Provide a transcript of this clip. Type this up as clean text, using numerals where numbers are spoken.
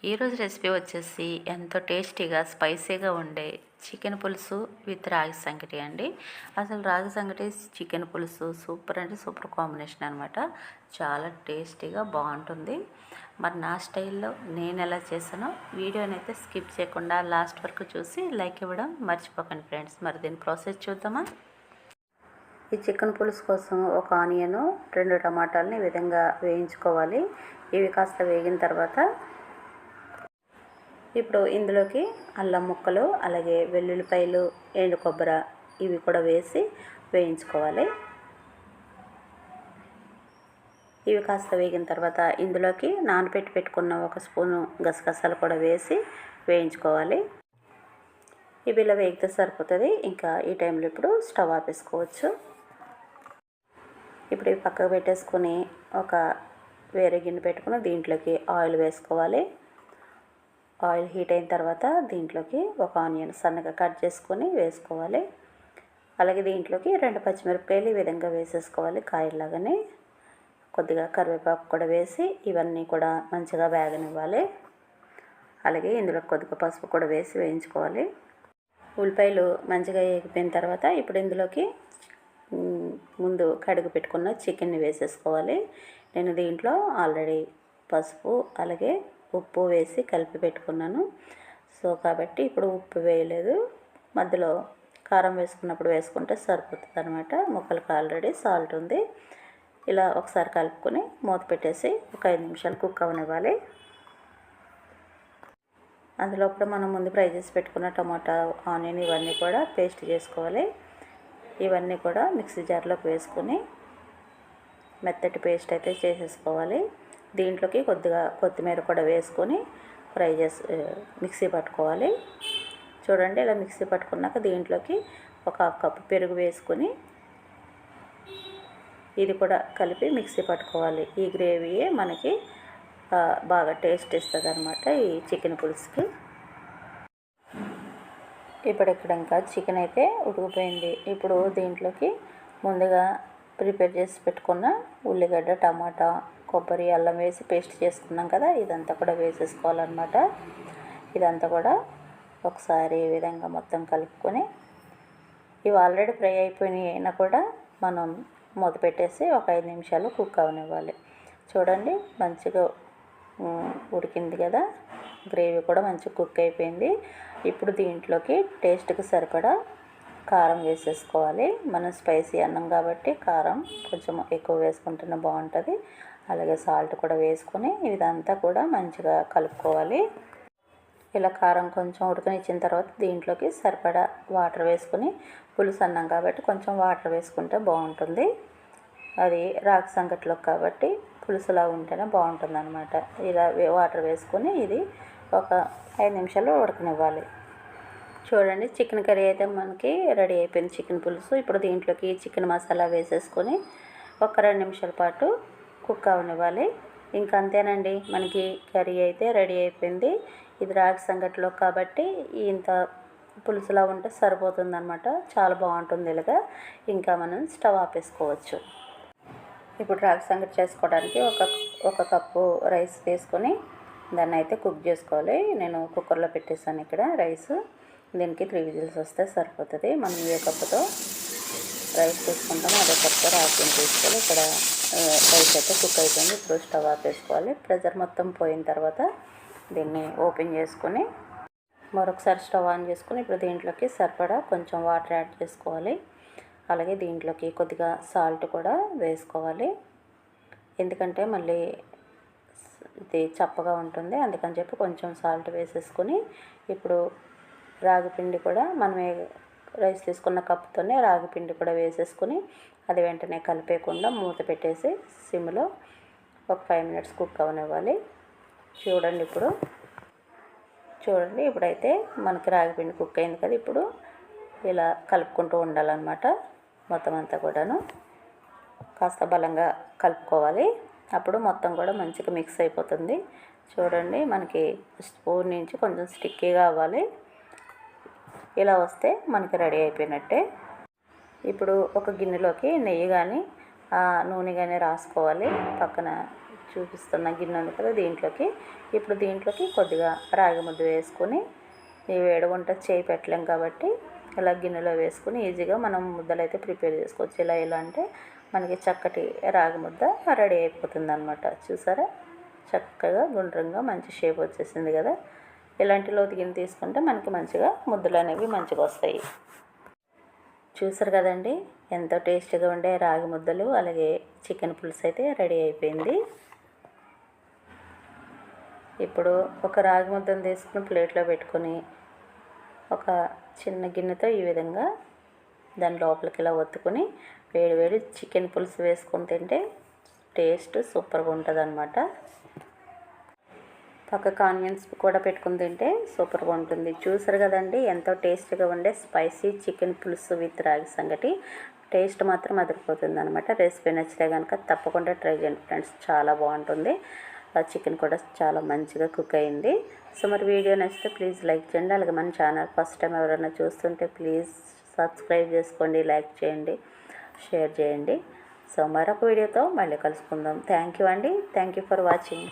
ఈరోజు రెసిపీ వచ్చేసి ఎంతో టేస్టీగా స్పైసీగా ఉండే చికెన్ పులుసు విత్ రాగి సంగటి అండి. అసలు రాగి సంగటి చికెన్ పులుసు సూపర్ అంటే సూపర్ కాంబినేషన్ అనమాట. చాలా టేస్టీగా బాగుంటుంది. మరి నా స్టైల్లో నేను ఎలా చేసానో వీడియోని అయితే స్కిప్ చేయకుండా లాస్ట్ వరకు చూసి లైక్ ఇవ్వడం మర్చిపోకండి ఫ్రెండ్స్. మరి దీని ప్రాసెస్ చూద్దామా. ఈ చికెన్ పులుసు కోసం ఒక ఆనియను 2 టమాటాలని ఈ విధంగా వేయించుకోవాలి. ఇవి కాస్త వేగిన తర్వాత ఇప్పుడు ఇందులోకి అల్లం ముక్కలు, అలాగే వెల్లుల్లిపాయలు, ఎండు కొబ్బరి ఇవి కూడా వేసి వేయించుకోవాలి. ఇవి కాస్త వేగిన తర్వాత ఇందులోకి నానబెట్టి పెట్టుకున్న 1 స్పూను గసగసాలు కూడా వేసి వేయించుకోవాలి. ఇవి ఇలా వేగితే సరిపోతుంది. ఇంకా ఈ టైంలో ఇప్పుడు స్టవ్ ఆపేసుకోవచ్చు. ఇప్పుడు ఇవి పక్కకు పెట్టేసుకొని ఒక వేరే గిన్నె పెట్టుకుని దీంట్లోకి ఆయిల్ వేసుకోవాలి. ఆయిల్ హీట్ అయిన తర్వాత దీంట్లోకి ఒక ఆనియన్ సన్నగా కట్ చేసుకొని వేసుకోవాలి. అలాగే దీంట్లోకి 2 పచ్చిమిరపకాయలు ఈ విధంగా వేసేసుకోవాలి కాయల్లాగానే. కొద్దిగా కరివేపాకు కూడా వేసి ఇవన్నీ కూడా మంచిగా వేగనివ్వాలి. అలాగే ఇందులో కొద్దిగా పసుపు కూడా వేసి వేయించుకోవాలి. ఉల్లిపాయలు మంచిగా వేగిపోయిన తర్వాత ఇప్పుడు ఇందులోకి ముందు కడిగి పెట్టుకున్న చికెన్ని వేసేసుకోవాలి. నేను దీంట్లో ఆల్రెడీ పసుపు అలాగే ఉప్పు వేసి కలిపి పెట్టుకున్నాను. సో కాబట్టి ఇప్పుడు ఉప్పు వేయలేదు. మధ్యలో కారం వేసుకున్నప్పుడు వేసుకుంటే సరిపోతుంది అనమాట. ముక్కలకు ఆల్రెడీ సాల్ట్ ఉంది. ఇలా ఒకసారి కలుపుకొని మూత పెట్టేసి ఒక 5 నిమిషాలు కుక్ అవనివ్వాలి. అందులో కూడా మనం ముందు ఫ్రై చేసి పెట్టుకున్న టమాటా, ఆనియన్ ఇవన్నీ కూడా పేస్ట్ చేసుకోవాలి. ఇవన్నీ కూడా మిక్సీ జార్లోకి వేసుకొని మెత్తటి పేస్ట్ అయితే చేసేసుకోవాలి. దీంట్లోకి కొద్దిగా కొత్తిమీర కూడా వేసుకొని ఫ్రై చేసి మిక్సీ పట్టుకోవాలి. చూడండి ఇలా మిక్సీ పట్టుకున్నాక దీంట్లోకి ఒక 1/2 కప్పు పెరుగు వేసుకొని ఇది కూడా కలిపి మిక్సీ పట్టుకోవాలి. ఈ గ్రేవీయే మనకి బాగా టేస్ట్ ఇస్తుంది అనమాట ఈ చికెన్ పులుసుకి. ఇప్పుడు ఇక్కడ ఇంకా చికెన్ అయితే ఉడికిపోయింది. ఇప్పుడు దీంట్లోకి ముందుగా ప్రిపేర్ చేసి పెట్టుకున్న ఉల్లిగడ్డ, టమాటా, కొబ్బరి, అల్లం వేసి పేస్ట్ చేసుకున్నాం కదా, ఇదంతా కూడా వేసేసుకోవాలన్నమాట. ఇదంతా కూడా ఒకసారి ఈ విధంగా మొత్తం కలుపుకొని ఇవి ఆల్రెడీ ఫ్రై అయిపోయినాయి అయినా కూడా మనం మూత పెట్టేసి ఒక 5 నిమిషాలు కుక్ అవనివ్వాలి. చూడండి మంచిగా ఉడికింది కదా, గ్రేవీ కూడా మంచిగా కుక్ అయిపోయింది. ఇప్పుడు దీంట్లోకి టేస్ట్కి సరిపడా కారం వేసేసుకోవాలి. మనం స్పైసీ అన్నం కాబట్టి కారం కొంచెం ఎక్కువ వేసుకుంటేనే బాగుంటుంది. అలాగే సాల్ట్ కూడా వేసుకొని ఇదంతా కూడా మంచిగా కలుపుకోవాలి. ఇలా కారం కొంచెం ఉడకనిచ్చిన తర్వాత దీంట్లోకి సరిపడా వాటర్ వేసుకొని, పులుసు అన్నం కాబట్టి కొంచెం వాటర్ వేసుకుంటే బాగుంటుంది. అది రాగి సంగటిలో కాబట్టి పులుసులా ఉంటేనే బాగుంటుంది అనమాట. ఇలా వాటర్ వేసుకొని ఇది ఒక 5 నిమిషాలు ఉడకనివ్వాలి. చూడండి చికెన్ కర్రీ అయితే మనకి రెడీ అయిపోయింది, చికెన్ పులుసు. ఇప్పుడు దీంట్లోకి చికెన్ మసాలా వేసేసుకొని ఒక 2 నిమిషాల పాటు కుక్ అవనివ్వాలి. ఇంకా అంతేనండి, మనకి కర్రీ అయితే రెడీ అయిపోయింది. ఇది రాగి సంగటిలో కాబట్టి ఇంత పులుసులా ఉంటే సరిపోతుంది అనమాట. చాలా బాగుంటుంది ఇలాగా. ఇంకా మనం స్టవ్ ఆపేసుకోవచ్చు. ఇప్పుడు రాగి సంగటి చేసుకోవడానికి ఒక కప్పు రైస్ తీసుకొని దాన్ని అయితే కుక్ చేసుకోవాలి. నేను కుక్కర్లో పెట్టేసాను ఇక్కడ రైస్. దీనికి 3 విజిల్స్ వస్తే సరిపోతుంది. మనం ఏ కప్పుతో రైస్ తీసుకుంటామో అదే కప్పుతో రాగిని తీసుకోవాలి. ఇక్కడ రైస్ అయితే కుక్ అయిపోయింది. ఇప్పుడు స్టవ్ ఆపేసుకోవాలి. ప్రెషర్ మొత్తం పోయిన తర్వాత దీన్ని ఓపెన్ చేసుకొని మరొకసారి స్టవ్ ఆన్ చేసుకొని ఇప్పుడు దీంట్లోకి సరిపడా కొంచెం వాటర్ యాడ్ చేసుకోవాలి. అలాగే దీంట్లోకి కొద్దిగా సాల్ట్ కూడా వేసుకోవాలి. ఎందుకంటే మళ్ళీ ఇది చప్పగా ఉంటుంది, అందుకని చెప్పి కొంచెం సాల్ట్ వేసేసుకొని ఇప్పుడు రాగి పిండి కూడా మనం రైస్ తీసుకున్న కప్పుతోనే రాగి పిండి కూడా వేసేసుకొని అది వెంటనే కలిపేయకుండా మూత పెట్టేసి సిమ్లో ఒక 5 మినిట్స్ కుక్ అవనివ్వాలి. చూడండి ఇప్పుడైతే మనకి రాగి పిండి కుక్ అయింది కదా. ఇప్పుడు ఇలా కలుపుకుంటూ ఉండాలన్నమాట. మొత్తం అంతా కూడాను కాస్త బలంగా కలుపుకోవాలి. అప్పుడు మొత్తం కూడా మంచిగా మిక్స్ అయిపోతుంది. చూడండి మనకి స్పూన్ నుంచి కొంచెం స్టిక్కీగా అవ్వాలి. ఇలా వస్తే మనకి రెడీ అయిపోయినట్టే. ఇప్పుడు ఒక గిన్నెలోకి నెయ్యి కానీ నూనె కానీ రాసుకోవాలి. పక్కన చూపిస్తున్న గిన్నె ఉంది కదా దీంట్లోకి ఇప్పుడు దీంట్లోకి కొద్దిగా రాగి ముద్ద వేసుకొని ఈ వేడిగుంట చేయి పెట్టలేం కాబట్టి ఇలా గిన్నెలో వేసుకొని ఈజీగా మనం ముద్దలు అయితే ప్రిపేర్ చేసుకోవచ్చు. ఇలా అంటే మనకి చక్కటి రాగి ముద్ద రెడీ అయిపోతుంది అనమాట. చూసారా చక్కగా గుండ్రంగా మంచి షేప్ వచ్చేసింది కదా. ఇలాంటి లోతు గిన్నె తీసుకుంటే మనకి మంచిగా ముద్దలు అనేవి మంచిగా వస్తాయి. చూసారు కదండి ఎంతో టేస్టీగా ఉండే రాగి ముద్దలు అలాగే చికెన్ పులుసు అయితే రెడీ అయిపోయింది. ఇప్పుడు ఒక రాగి ముద్దను తీసుకుని ప్లేట్లో పెట్టుకొని ఒక చిన్న గిన్నెతో ఈ విధంగా దాని లోపలికి ఇలా ఒత్తుకొని వేడి చికెన్ పులుసు వేసుకొని తింటే టేస్ట్ సూపర్గా ఉంటుంది అన్నమాట. పక్కకు ఆనియన్స్ కూడా పెట్టుకుని తింటే సూపర్గా ఉంటుంది. చూసారు కదండి ఎంతో టేస్టీగా ఉండే స్పైసీ చికెన్ పులుసు విత్ రాగి సంగటి. టేస్ట్ మాత్రం అదిరిపోతుంది అనమాట. రెసిపీ నచ్చితే కనుక తప్పకుండా ట్రై చేయండి ఫ్రెండ్స్, చాలా బాగుంటుంది. చికెన్ కూడా చాలా మంచిగా కుక్ అయింది. సో మరి వీడియో నచ్చితే ప్లీజ్ లైక్ చేయండి. అలాగే మన ఛానల్ ఫస్ట్ టైం ఎవరైనా చూస్తుంటే ప్లీజ్ సబ్స్క్రైబ్ చేసుకోండి, లైక్ చేయండి, షేర్ చేయండి. సో మరొక వీడియోతో మళ్ళీ కలుసుకుందాం. థ్యాంక్ యూ అండి. Thank you for watching.